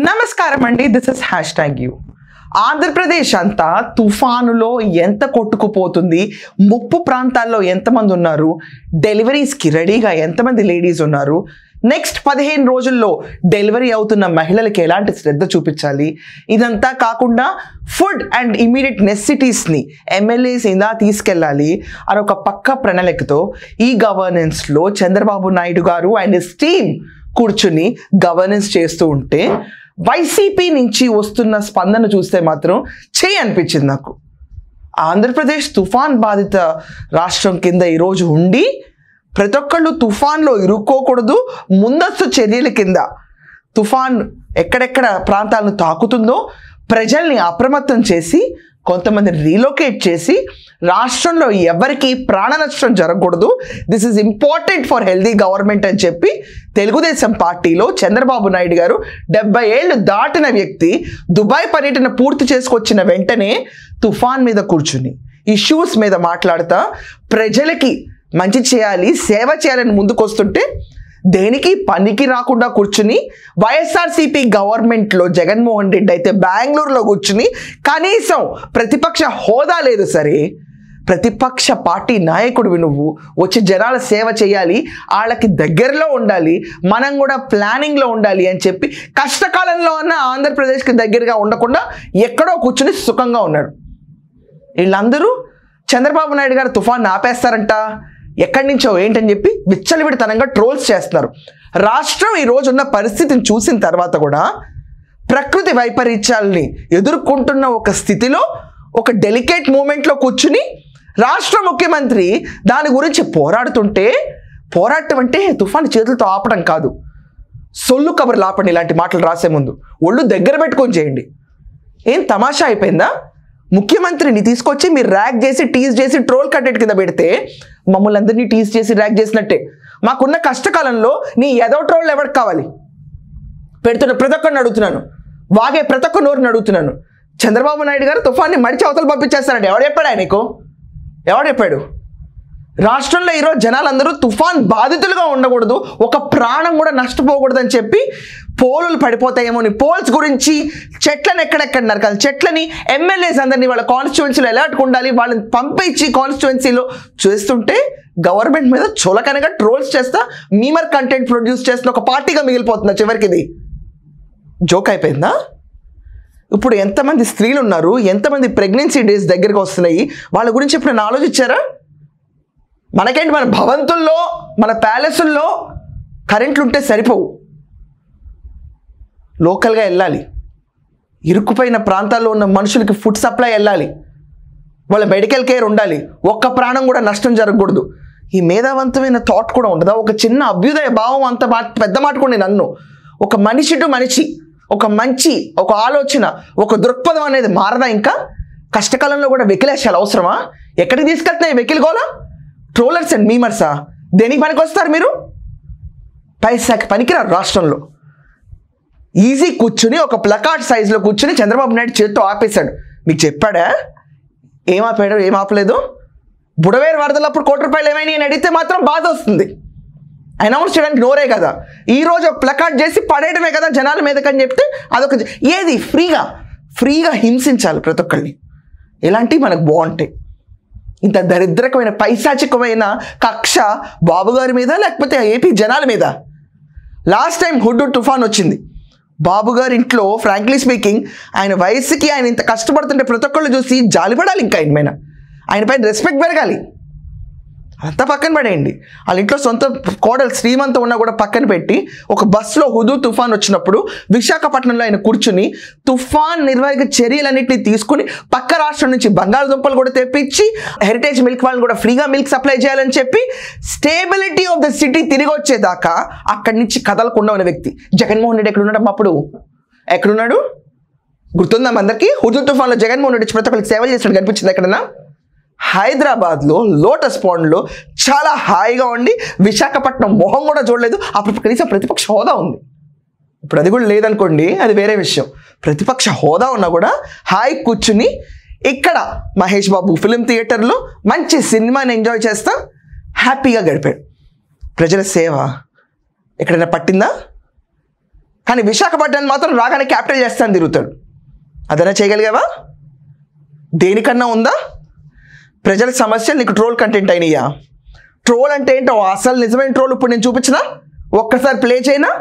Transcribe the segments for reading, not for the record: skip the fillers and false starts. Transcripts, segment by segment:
నమస్కారం అండి, this is #you. Andhra Pradesh అంతా తుఫానులో ఎంత కొట్టుకుపోతుంది, ముప్పు ప్రాంతాల్లో ఎంతమంది ఉన్నారు, డెలివరీస్కి రెడీగా ఎంతమంది లేడీస్ ఉన్నారు, నెక్స్ట్ 15 రోజుల్లో డెలివరీ అవుతున్న మహిళలకి ఎలాంటి శ్రద్ధ చూపించాలి, ఇదంతా కాకుండా ఫుడ్ అండ్ ఇమీడియట్ నెసెసిటీస్ని ఎమ్మెల్యేస్ ఇలా తీసుకెళ్ళాలి అని ఒక పక్క ప్రణాళికతో ఈ గవర్నెన్స్లో చంద్రబాబు నాయుడు గారు అండ్ హిస్ టీమ్ కూర్చుని గవర్నెన్స్ చేస్తూ ఉంటే వైసీపీ నుంచి వస్తున్న స్పందన చూస్తే మాత్రం అనిపించింది నాకు. ఆంధ్రప్రదేశ్ తుఫాన్ బాధిత రాష్ట్రం కింద ఈరోజు ఉండి ప్రతి ఒక్కళ్ళు తుఫాన్లో ఇరుక్కోకూడదు, ముందస్తు చర్యల కింద తుఫాన్ ఎక్కడెక్కడ ప్రాంతాలను తాకుతుందో ప్రజల్ని అప్రమత్తం చేసి కొంతమందిని రీలొకేట్ చేసి రాష్ట్రంలో ఎవరికి ప్రాణ నష్టం జరగకూడదు, this is important for healthy government అని చెప్పి తెలుగుదేశం పార్టీలో చంద్రబాబు నాయుడు గారు 70 ఏళ్ళు దాటిన వ్యక్తి దుబాయ్ పర్యటన పూర్తి చేసుకొచ్చిన వెంటనే తుఫాన్ మీద కూర్చుని ఇష్యూస్ మీద మాట్లాడుతా ప్రజలకి మంచి చేయాలి, సేవ చేయాలని ముందుకొస్తుంటే దేనికి పనికి రాకుండా కూర్చుని వైఎస్ఆర్సీపీ గవర్నమెంట్లో జగన్మోహన్ రెడ్డి అయితే బెంగళూరులో కూర్చుని కనీసం ప్రతిపక్ష హోదా లేదు, సరే ప్రతిపక్ష పార్టీ నాయకుడివి నువ్వు, వచ్చి జనాల సేవ చేయాలి, వాళ్ళకి దగ్గరలో ఉండాలి, మనం కూడా ప్లానింగ్లో ఉండాలి అని చెప్పి కష్టకాలంలో ఉన్న ఆంధ్రప్రదేశ్కి దగ్గరగా ఉండకుండా ఎక్కడో కూర్చుని సుఖంగా ఉన్నాడు. వీళ్ళందరూ చంద్రబాబు నాయుడు గారు తుఫాన్ ఆపేస్తారంట, ఎక్కడి నుంచో ఏంటని చెప్పి విచ్చలవిడితనంగా ట్రోల్స్ చేస్తున్నారు. రాష్ట్రం ఈరోజు ఉన్న పరిస్థితిని చూసిన తర్వాత కూడా ప్రకృతి వైపరీత్యాలని ఎదుర్కొంటున్న ఒక స్థితిలో ఒక డెలికేట్ మూమెంట్లో కూర్చుని రాష్ట్ర ముఖ్యమంత్రి దాని గురించి పోరాడుతుంటే, పోరాటం అంటే తుఫాను చేతులతో ఆపడం కాదు, సొల్లు కబుర్లు ఆపండి. ఇలాంటి మాటలు రాసే ముందు ఒళ్ళు దగ్గర పెట్టుకొని చేయండి. ఏం తమాషా అయిపోయిందా? ముఖ్యమంత్రిని తీసుకొచ్చి మీరు ర్యాక్ చేసి టీజ్ చేసి ట్రోల్ కంటెంట్ కింద పెడితే మమ్మల్ని అందరినీ టీజ్ చేసి ర్యాక్ చేసినట్టే. మాకున్న కష్టకాలంలో నీ ఏదో ట్రోల్ ఎవరికి కావాలి? పెడుతున్న ప్రతి ఒక్కరిని అడుగుతున్నాను, వాగే ప్రతి ఒక్క నోరుని అడుగుతున్నాను. చంద్రబాబు నాయుడు గారు తుఫాన్ని మడిచి అవతలు పంపించేస్తారండి. ఎవడు చెప్పాడు ఆయనకు? ఎవడు చెప్పాడు? రాష్ట్రంలో ఈరోజు జనాలందరూ తుఫాన్ బాధితులుగా ఉండకూడదు, ఒక ప్రాణం కూడా నష్టపోకూడదు అని చెప్పి పోలులు పడిపోతాయేమో అని పోల్స్ గురించి చెట్లను ఎక్కడెక్కడ నరకాలి, చెట్లని ఎమ్మెల్యేస్ అందరినీ వాళ్ళ కాన్స్టిట్యువెన్సీలో ఎలా ఉండాలి వాళ్ళని పంపించి కాన్స్టిట్యువెన్సీలో చేస్తుంటే గవర్నమెంట్ మీద చులకనగా ట్రోల్స్ చేస్తా మీమర్ కంటెంట్ ప్రొడ్యూస్ చేస్తున్న ఒక పార్టీగా మిగిలిపోతుందా చివరికి? ఇది జోక్ అయిపోయిందా? ఇప్పుడు ఎంతమంది స్త్రీలు ఉన్నారు, ఎంతమంది ప్రెగ్నెన్సీ డేస్ దగ్గరికి వస్తున్నాయి, వాళ్ళ గురించి ఎప్పుడైనా ఆలోచించారా? మనకేంటి, మన భవంతుల్లో మన ప్యాలెసుల్లో కరెంట్లు ఉంటే సరిపోవు, లోకల్గా వెళ్ళాలి, ఇరుక్కుపోయిన ప్రాంతాల్లో ఉన్న మనుషులకి ఫుడ్ సప్లై వెళ్ళాలి, వాళ్ళ మెడికల్ కేర్ ఉండాలి, ఒక్క ప్రాణం కూడా నష్టం జరగకూడదు. ఈ మేధావంతమైన థాట్ కూడా ఉండదా? ఒక చిన్న అభ్యుదయ భావం అంత పెద్ద మాట కూడా నన్ను ఒక మనిషి టు మనిషి ఒక మంచి ఒక ఆలోచన ఒక దృక్పథం అనేది మారదా? ఇంకా కష్టకాలంలో కూడా వెకిలేశాలు అవసరమా? ఎక్కడికి తీసుకెళ్తున్నాయి వెకిల్ గోలా? ట్రోలర్స్ అండ్ మీమర్సా? దేనికి పనికి వస్తారు మీరు? పైసాకి పనికిరారు. రాష్ట్రంలో ఈజీ కూర్చుని ఒక ప్లకార్డ్ సైజులో కూర్చుని చంద్రబాబు నాయుడు చేతితో ఆపేశాడు. మీకు చెప్పాడా ఏం ఆపాడు ఏం ఆపలేదు? బుడవేరు వరదలప్పుడు ₹1 ఏమైనా అని అడిగితే మాత్రం బాధ వస్తుంది. అనౌన్స్ చేయడానికి నోరే కదా, ఈరోజు ప్లకార్డ్ చేసి పడేయడమే కదా జనాల మీదకని చెప్తే అదొక ఏది ఫ్రీగా హింసించాలి ప్రతి ఒక్కరిని. ఇలాంటివి మనకు బాగుంటాయి. ఇంత దరిద్రకమైన పైశాచికమైన కక్ష బాబు గారి మీద లేకపోతే ఏపీ జనాల మీద? లాస్ట్ టైం హుడ్ తుఫాన్ వచ్చింది, బాబు గారి ఇంట్లో ఫ్రాంక్లీ స్పీకింగ్ ఆయన వయసుకి ఆయన ఇంత కష్టపడుతుంటే ప్రతి ఒక్కళ్ళు చూసి జాలిపడాలి, ఇంకా ఆయన పైన రెస్పెక్ట్ పెరగాలి. అంతా పక్కన పడేయండి. వాళ్ళ ఇంట్లో సొంత కోడలు శ్రీమంతం ఉన్నా కూడా పక్కన పెట్టి ఒక బస్సులో హుదూ తుఫాన్ వచ్చినప్పుడు విశాఖపట్నంలో ఆయన కూర్చుని తుఫాన్ నిర్వహణ చర్యలన్నింటినీ తీసుకుని పక్క రాష్ట్రం నుంచి బంగాళదుంపలు కూడా తెప్పించి హెరిటేజ్ మిల్క్ వాళ్ళని కూడా ఫ్రీగా మిల్క్ సప్లై చేయాలని చెప్పి స్టేబిలిటీ ఆఫ్ ద సిటీ తిరిగి వచ్చేదాకా అక్కడి నుంచి కదలకుండా ఉన్న వ్యక్తి జగన్మోహన్ రెడ్డి. ఎక్కడున్నాడు అప్పుడు? ఎక్కడున్నాడు గుర్తుందా అందరికీ? హుదూ తుఫాన్లో జగన్మోహన్ రెడ్డి ప్రతి ఒక్కరికి సేవలు చేసినట్టు కనిపించింది ఎక్కడన్నా? హైదరాబాద్లో లోటస్ పాండ్లో చాలా హాయిగా ఉండి విశాఖపట్నం మొహం కూడా చూడలేదు. అప్పుడు కనీసం ప్రతిపక్ష హోదా ఉంది. ఇప్పుడు అది కూడా లేదనుకోండి, అది వేరే విషయం. ప్రతిపక్ష హోదా ఉన్నా కూడా హాయి కూర్చుని ఇక్కడ మహేష్ బాబు ఫిలిం థియేటర్లో మంచి సినిమాని ఎంజాయ్ చేస్తా హ్యాపీగా గడిపాడు. ప్రజల సేవ ఎక్కడైనా పట్టిందా? కానీ విశాఖపట్నాన్ని మాత్రం రాగానే క్యాపిటల్ చేస్తాను తిరుగుతాడు. అదైనా చేయగలిగావా? దేనికన్నా ఉందా? ప్రజల సమస్యలు నీకు ట్రోల్ కంటెంట్ అయినాయా? ట్రోల్ అంటే ఏంటో అసలు నిజమైన ట్రోల్ ఇప్పుడు నేను చూపించిన ఒక్కసారి ప్లే చేయనా?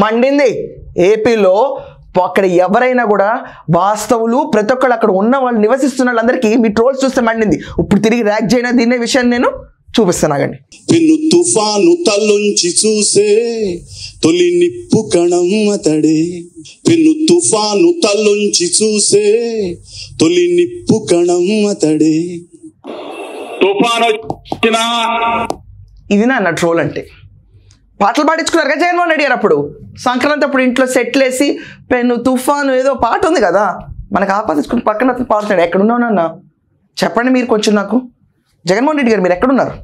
మండింది ఏపీలో. అక్కడ ఎవరైనా కూడా వాస్తవులు ప్రతి ఒక్కళ్ళు అక్కడ ఉన్న వాళ్ళు నివసిస్తున్న వాళ్ళందరికీ మీ ట్రోల్స్ చూస్తే మండింది. ఇప్పుడు తిరిగి ర్యాక్ చేయనా దీనే విషయాన్ని నేను చూపిస్తానాగండి. పెను తుఫాను తల్లుంచి చూసే తొలి నిప్పు కణం అతడే. పెను తుఫాను తల్లుంచి చూసే తొలి నిప్పు కణం అతడే. తుఫాను ఇది నా ట్రోల్ అంటే. పాటలు పాడించుకున్నారు కదా జగన్మోహన్ రెడ్డి గారు అప్పుడు సంక్రాంతి అప్పుడు ఇంట్లో సెట్లు వేసి పెను తుఫాను ఏదో పాట ఉంది కదా మనకు ఆపాదించుకుని పక్కన అతను పాడుతాడు. ఎక్కడున్నానన్నా చెప్పండి మీరు కొంచెం నాకు. జగన్మోహన్ రెడ్డి గారు మీరు ఎక్కడున్నారు?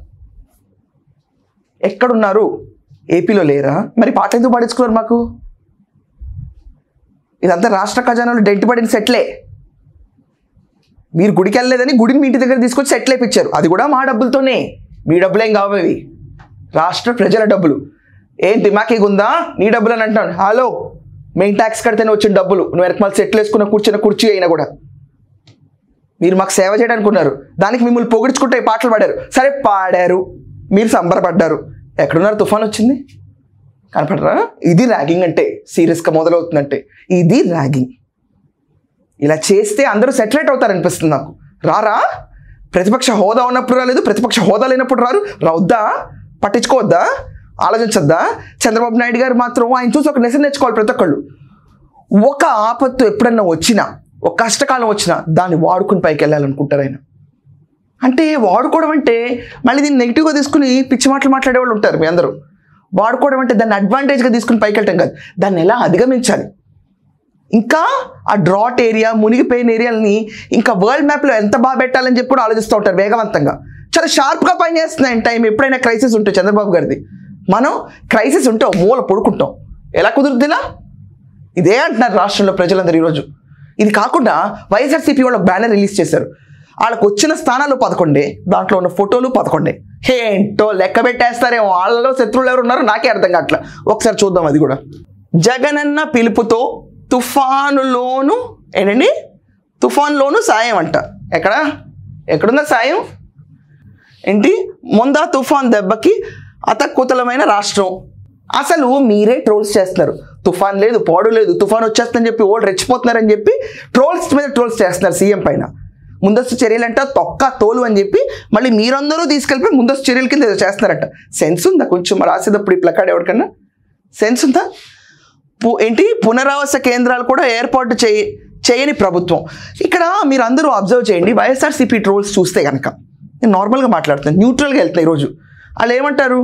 ఏపీలో లేరా? మరి పాటలు ఎందుకు పాడించుకున్నారు మాకు? ఇదంతా రాష్ట్ర ఖజానాలో డెంట్ పడిన సెట్లే. మీరు గుడికి వెళ్ళలేదని గుడిని మీ ఇంటి దగ్గర తీసుకొచ్చి సెట్లు వేయించారు. అది కూడా మా డబ్బులతోనే. మీ డబ్బులు ఏం కావవి, రాష్ట్ర ప్రజల డబ్బులు. ఏంటి మాకేగా ఉందా నీ డబ్బులు అని అంటాను. హలో, మెయిన్ ట్యాక్స్ కడితేనే వచ్చిన డబ్బులు. నువ్వు వెనక మళ్ళీ సెట్లు వేసుకున్న కూర్చున్న కుర్చీ అయినా కూడా మీరు మాకు సేవ చేయడానికి ఉన్నారు. దానికి మిమ్మల్ని పొగిడించుకుంటే పాటలు పాడారు. సరే పాడారు, మీరు సంబరపడ్డారు. ఎక్కడున్నారు? తుఫాన్ వచ్చింది కనపడరా? ఇది ర్యాగింగ్ అంటే. సీరియస్గా మొదలవుతుందంటే ఇది ర్యాగింగ్. ఇలా చేస్తే అందరూ సెటిలైట్ అవుతారనిపిస్తుంది నాకు. రారా? ప్రతిపక్ష హోదా ఉన్నప్పుడు రాలేదు, ప్రతిపక్ష హోదా లేనప్పుడు రావద్దా? పట్టించుకోవద్దా? ఆలోచించద్దా? చంద్రబాబు నాయుడు గారు మాత్రం ఆయన చూసి ఒక లెసన్ నేర్చుకోవాలి. ప్రతి ఒక్కళ్ళు ఒక ఆపత్తు ఎప్పుడన్నా వచ్చినా, ఒక కష్టకాలం వచ్చినా దాన్ని వాడుకుని పైకి వెళ్ళాలనుకుంటారు ఆయన. అంటే వాడుకోవడం అంటే మళ్ళీ దీన్ని నెగిటివ్గా తీసుకుని పిచ్చి మాటలు మాట్లాడే వాళ్ళు ఉంటారు. మీ అందరూ వాడుకోవడం అంటే దాన్ని అడ్వాంటేజ్గా తీసుకుని పైకి వెళ్ళటం కాదు, దాన్ని ఎలా అధిగమించాలి. ఇంకా ఆ డ్రాట్ ఏరియా, మునిగిపోయిన ఏరియాలని ఇంకా వరల్డ్ మ్యాప్లో ఎంత బాగా పెట్టాలని చెప్పి కూడా ఆలోచిస్తూ ఉంటారు. వేగవంతంగా చాలా షార్ప్గా పనిచేస్తున్నాయి టైం. ఎప్పుడైనా క్రైసిస్ ఉంటే చంద్రబాబు గారిది, మనం క్రైసిస్ ఉంటే మూల పడుకుంటాం. ఎలా కుదురుతుందిలా? ఇదే అంటున్నారు రాష్ట్రంలో ప్రజలందరూ ఈరోజు. ఇది కాకుండా వైఎస్ఆర్సీపీ వాళ్ళు బ్యానర్ రిలీజ్ చేశారు. వాళ్ళకు వచ్చిన స్థానాలు 11, దాంట్లో ఉన్న ఫోటోలు 11. ఏంటో లెక్క పెట్టేస్తారేమో. వాళ్ళలో శత్రువులు ఎవరు ఉన్నారో నాకే అర్థం కావట్లా. ఒకసారి చూద్దాం అది కూడా. జగనన్న పిలుపుతో తుఫానులోను ఏంటండి? తుఫాన్లోను సాయం అంట. ఎక్కడుందా సాయం? ఏంటి? ముందా తుఫాన్ దెబ్బకి అతక్కుతలమైన రాష్ట్రం. అసలు మీరే ట్రోల్స్ చేస్తున్నారు. తుఫాన్ లేదు, పాడు లేదు, తుఫాన్ వచ్చేస్తుందని చెప్పి ఓళ్ళు రెచ్చిపోతున్నారని చెప్పి ట్రోల్స్ మీద ట్రోల్స్ చేస్తున్నారు సీఎం పైన. ముందస్తు చర్యలంట తొక్క తోలు అని చెప్పి మళ్ళీ మీరందరూ తీసుకెళ్ళిపోయి ముందస్తు చర్యల కింద ఏదో చేస్తున్నారట. సెన్స్ ఉందా కొంచెం రాసేటప్పుడు ఈ ప్లకార్డ్ ఎవరికన్నా? సెన్స్ ఉందా? ఏంటి? పునరావాస కేంద్రాలు కూడా ఏర్పాటు చేయని ప్రభుత్వం. ఇక్కడ మీరు అందరూ అబ్జర్వ్ చేయండి. వైఎస్ఆర్సీపీ ట్రోల్స్ చూస్తే కనుక నేను నార్మల్గా మాట్లాడుతాను, న్యూట్రల్గా వెళ్తాను. ఈరోజు వాళ్ళు ఏమంటారు?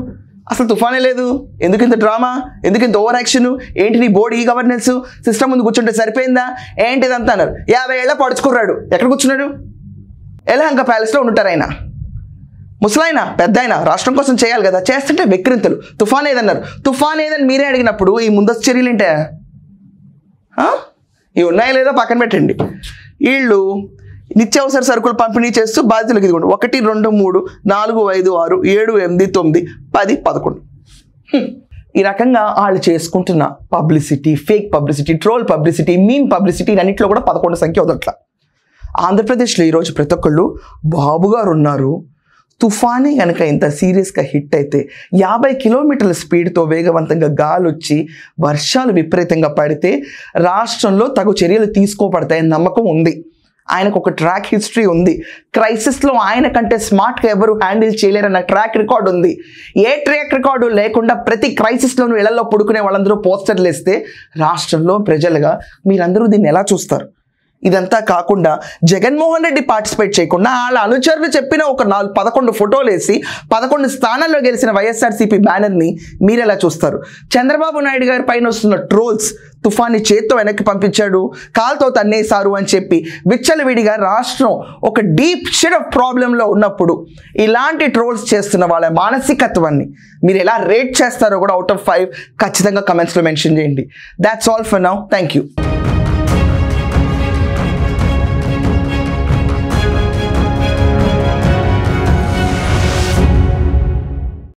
అసలు తుఫానే లేదు, ఎందుకు ఇంత డ్రామా, ఎందుకు ఇంత ఓవర్ యాక్షన్, ఏంటి నీ బోర్డు ఈ గవర్నెన్స్ సిస్టమ్ ముందు కూర్చుంటే సరిపోయిందా ఏంటిదంతా అన్నారు. 50 ఏళ్ళ పడుచుకున్నాడు. ఎక్కడ కూర్చున్నాడు? ఎలహంక ప్యాలెస్లో ఉంటారు ఆయన. ముసలాయన పెద్ద ఆయన రాష్ట్రం కోసం చేయాలి కదా, చేస్తుంటే వెక్కిరింతలు. తుఫాన్ ఏదన్నారు. తుఫాన్ ఏదని మీరే అడిగినప్పుడు ఈ ముందస్తు చర్యలు ఏంటా? ఇవి ఉన్నాయా లేదా పక్కన పెట్టండి. వీళ్ళు నిత్యావసర సరుకులు పంపిణీ చేస్తూ బాధ్యతలకు ఇదిగోండి 1, 2, 3, 4, 5, 6, 7, 8, 9, 10, 11. ఈ రకంగా వాళ్ళు చేసుకుంటున్న publicity, fake publicity, troll publicity, meme publicity అన్నింటిలో కూడా 11 సంఖ్య వదట్ల. ఆంధ్రప్రదేశ్లో ఈరోజు ప్రతి ఒక్కళ్ళు బాబు గారు ఉన్నారు. తుఫానే కనుక ఇంత సీరియస్గా హిట్ అయితే 50 కిలోమీటర్ల స్పీడ్తో వేగవంతంగా గాలి వచ్చి వర్షాలు విపరీతంగా పడితే రాష్ట్రంలో తగు చర్యలు తీసుకోబడతాయని నమ్మకం ఉంది. ఆయనకు ఒక ట్రాక్ హిస్టరీ ఉంది. క్రైసిస్లో ఆయన కంటే స్మార్ట్గా ఎవరు హ్యాండిల్ చేయలేరన్న ట్రాక్ రికార్డు ఉంది. ఏ ట్రాక్ రికార్డు లేకుండా ప్రతి క్రైసిస్లోనూ ఇళ్లలో పడుకునే వాళ్ళందరూ పోస్టర్లు వేస్తే రాష్ట్రంలో ప్రజలుగా మీరందరూ దీన్ని ఎలా చూస్తారు? ఇదంతా కాకుండా జగన్మోహన్ రెడ్డి పార్టిసిపేట్ చేయకుండా వాళ్ళ అనుచరులు చెప్పిన ఒక 11 ఫోటోలు వేసి 11 స్థానాల్లో గెలిచిన వైఎస్ఆర్సీపీ బ్యానర్ని మీరు ఎలా చూస్తారు? చంద్రబాబు నాయుడు గారి పైన వస్తున్న ట్రోల్స్, తుఫాన్ని చేత్తో వెనక్కి పంపించాడు, కాల్తో తన్నేశారు అని చెప్పి విచ్చలవిడిగా రాష్ట్రం ఒక డీప్ షేడ్ ఆఫ్ ప్రాబ్లంలో ఉన్నప్పుడు ఇలాంటి ట్రోల్స్ చేస్తున్న వాళ్ళ మానసికత్వాన్ని మీరు ఎలా రేట్ చేస్తారో కూడా అవుట్ ఆఫ్ 5 ఖచ్చితంగా కమెంట్స్లో మెన్షన్ చేయండి. That's all for now. Thank you.